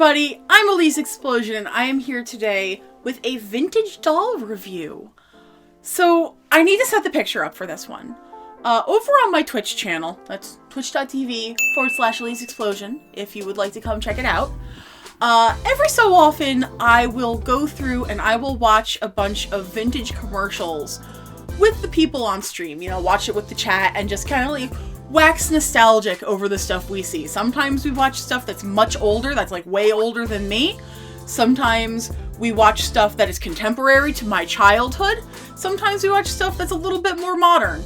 everybody, I'm Elyse Explosion and I am here today with a vintage doll review. So, I need to set the picture up for this one. Over on my Twitch channel, that's twitch.tv/Elyse Explosion, if you would like to come check it out. Every so often, I will go through and I will watch a bunch of vintage commercials with the people on stream, you know, watch it with the chat and just kind of like wax nostalgic over the stuff we see. Sometimes we watch stuff that's much older, that's like way older than me. Sometimes we watch stuff that is contemporary to my childhood. Sometimes we watch stuff that's a little bit more modern.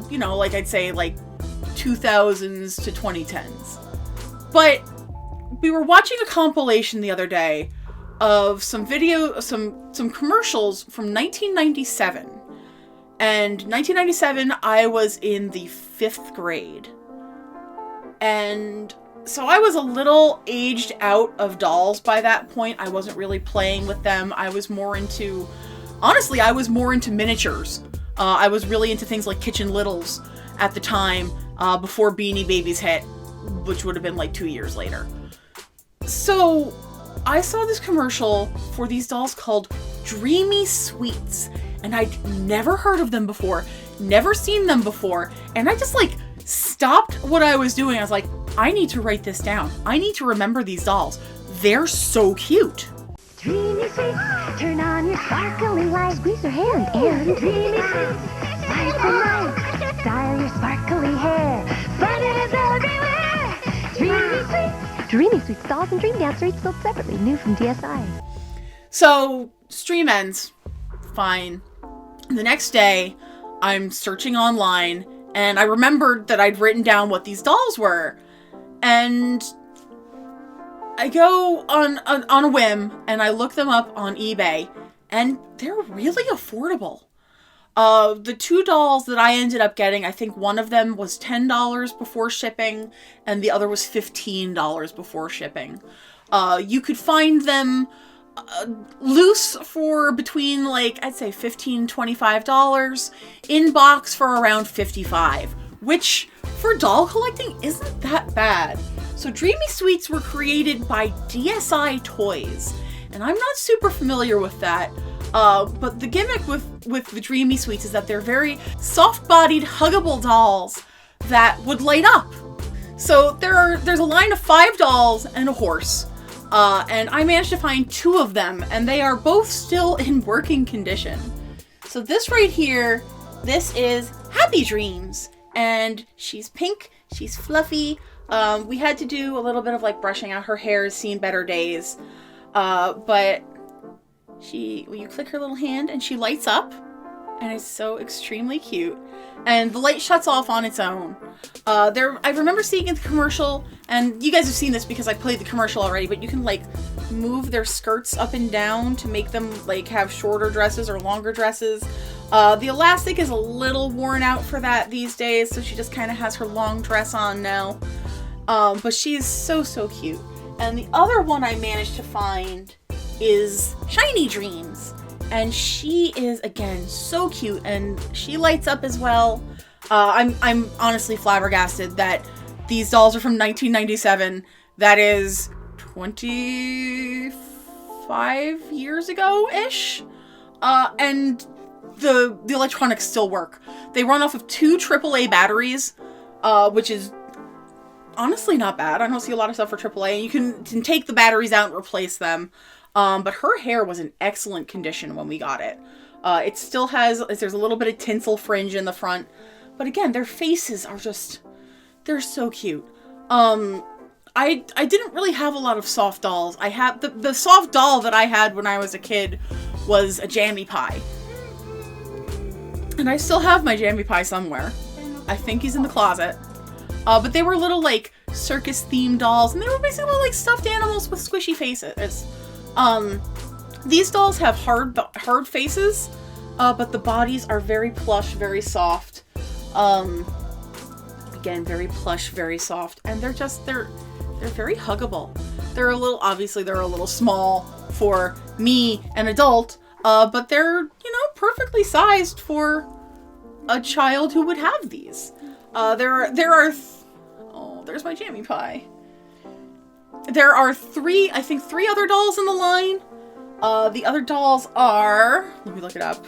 You know, like I'd say like 2000s to 2010s. But we were watching a compilation the other day of some commercials from 1997. And 1997, I was in the 5th grade. And so I was a little aged out of dolls by that point. I wasn't really playing with them. I was more into, honestly, I was more into miniatures. I was really into things like Kitchen Littles at the time, before Beanie Babies hit, which would have been like 2 years later. So I saw this commercial for these dolls called Dreamie Sweets. And I'd never heard of them before, never seen them before, and I just like stopped what I was doing. I was like, I need to write this down. I need to remember these dolls. They're so cute. Dreamie Sweets, turn on your sparkly light, squeeze your hand, and Dreamie Sweets, light the night, style your sparkly hair, fun is everywhere. Dreamie Sweets dolls and Dream Dancer each sold separately, new from DSI. So, stream ends. Fine. The next day, I'm searching online, and I remembered that I'd written down what these dolls were. And I go on a whim, and I look them up on eBay, and they're really affordable. The 2 dolls that I ended up getting, I think one of them was $10 before shipping, and the other was $15 before shipping. You could find them loose for between, like, I'd say $15, $25, in box for around $55, which for doll collecting isn't that bad. So Dreamie Sweets were created by DSI Toys, and I'm not super familiar with that, but the gimmick with the Dreamie Sweets is that they're very soft-bodied, huggable dolls that would light up. So there's a line of 5 dolls and a horse. And I managed to find 2 of them, and they are both still in working condition. So this right here, this is Happy Dreams, and she's pink, she's fluffy. We had to do a little bit of like brushing out her hair, has seen better days. But you click her little hand and she lights up, and it's so extremely cute. And the light shuts off on its own. I remember seeing in the commercial, and you guys have seen this because I played the commercial already, but you can like move their skirts up and down to make them like have shorter dresses or longer dresses. The elastic is a little worn out for that these days, so she just kind of has her long dress on now. But she's so cute. And the other one I managed to find is Shiny Dreams. And she is, again, so cute, and she lights up as well. I'm honestly flabbergasted that these dolls are from 1997. That is 25 years ago-ish. And the electronics still work. They run off of 2 AAA batteries, which is honestly not bad. I don't see a lot of stuff for AAA. You can take the batteries out and replace them. But her hair was in excellent condition when we got it. It still has, there's a little bit of tinsel fringe in the front. But again, their faces are just, they're so cute. I didn't really have a lot of soft dolls. I had, the soft doll that I had when I was a kid was a Jammy Pie. And I still have my Jammy Pie somewhere. I think he's in the closet. But they were little, like, circus-themed dolls. And they were basically like stuffed animals with squishy faces. These dolls have hard faces, but the bodies are very plush, very soft. Again, very plush, very soft, and they're very huggable. Obviously they're a little small for me, an adult, but they're, you know, perfectly sized for a child who would have these. There's my Jammy Pie. there are I think three other dolls in the line. The other dolls are, let me look it up.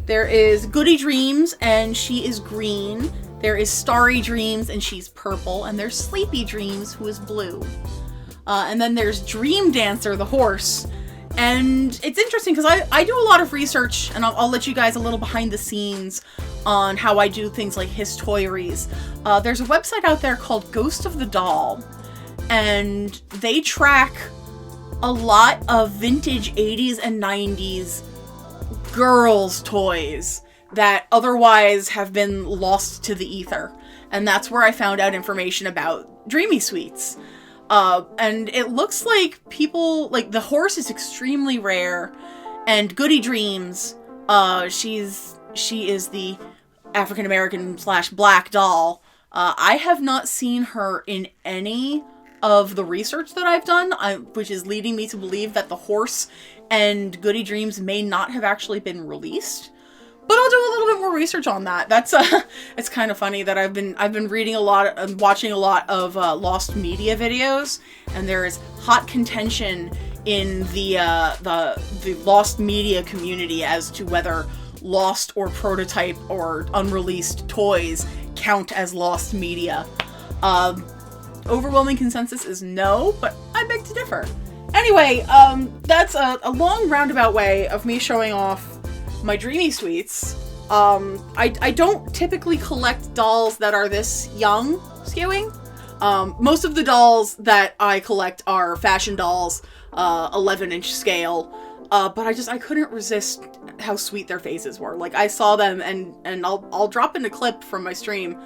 There is Goody Dreams, and she is green. There is Starry Dreams, and she's purple. And there's Sleepy Dreams, who is blue. And then there's Dream Dancer, the horse. And it's interesting because I do a lot of research, and I'll let you guys a little behind the scenes on how I do things like Histoiries. There's a website out there called Ghost of the Doll, and they track a lot of vintage 80s and 90s girls' toys that otherwise have been lost to the ether. And that's where I found out information about Dreamie Sweets. And it looks like people, like, the horse is extremely rare, and Goody Dreams, she is the African-American / black doll. I have not seen her in any of the research that I've done, which is leading me to believe that the horse and Goody Dreams may not have actually been released. But I'll do a little bit more research on that. That's it's kind of funny that I've been reading a lot and watching a lot of lost media videos, and there is hot contention in the lost media community as to whether lost or prototype or unreleased toys count as lost media. Overwhelming consensus is no, but I beg to differ. Anyway, that's a long roundabout way of me showing off my Dreamie Sweets. I don't typically collect dolls that are this young skewing. Most of the dolls that I collect are fashion dolls, 11-inch scale. But I couldn't resist how sweet their faces were. Like, I saw them, and I'll drop in a clip from my stream.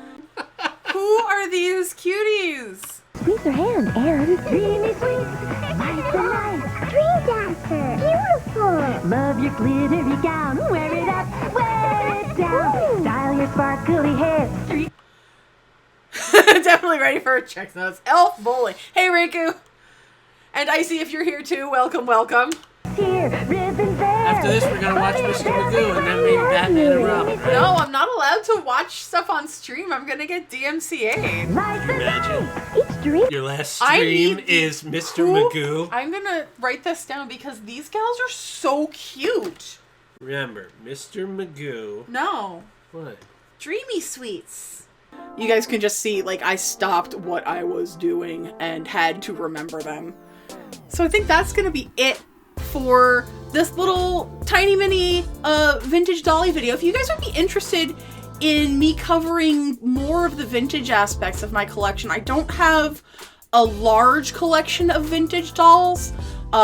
Who are these cuties? Squeeze her hand and Dreamie Sweets, lights and lights, Dream Dancer, beautiful. Love your glittery gown, wear it up, wear it down. Style your sparkly hair. Definitely ready for a check notes. Elf Bowling. Hey, Riku. And Icy, if you're here too, welcome, welcome. Here, ribbon there. After this, we're gonna watch Mr. Magoo and then maybe Batman and Robin. Right? No, I'm not allowed to watch stuff on stream. I'm gonna get DMCA'd. Lights and Imagine. lights, each dream. Your last I stream need is Mr. Who- Magoo. I'm gonna write this down because these gals are so cute. Remember, Mr. Magoo. No. What? Dreamie Sweets. You guys can just see, like, I stopped what I was doing and had to remember them. So I think that's gonna be it for this little tiny mini vintage dolly video. If you guys would be interested in me covering more of the vintage aspects of my collection, I don't have a large collection of vintage dolls,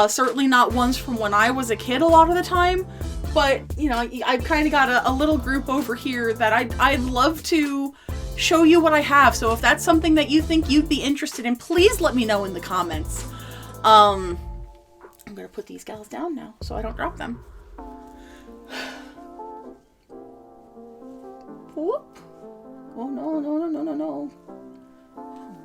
certainly not ones from when I was a kid a lot of the time, but, you know, I've kind of got a little group over here that I'd love to show you what I have. So if that's something that you think you'd be interested in, please let me know in the comments. I'm gonna put these gals down now so I don't drop them. Whoop. Oh no.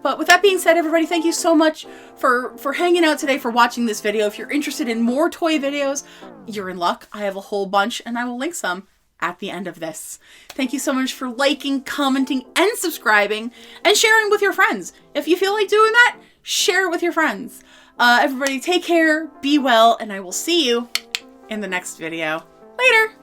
But with that being said, everybody, thank you so much for hanging out today, for watching this video. If you're interested in more toy videos, you're in luck. I have a whole bunch, and I will link some at the end of this. Thank you so much for liking, commenting, and subscribing, and sharing with your friends. If you feel like doing that, share it with your friends. Everybody take care, be well, and I will see you in the next video. Later!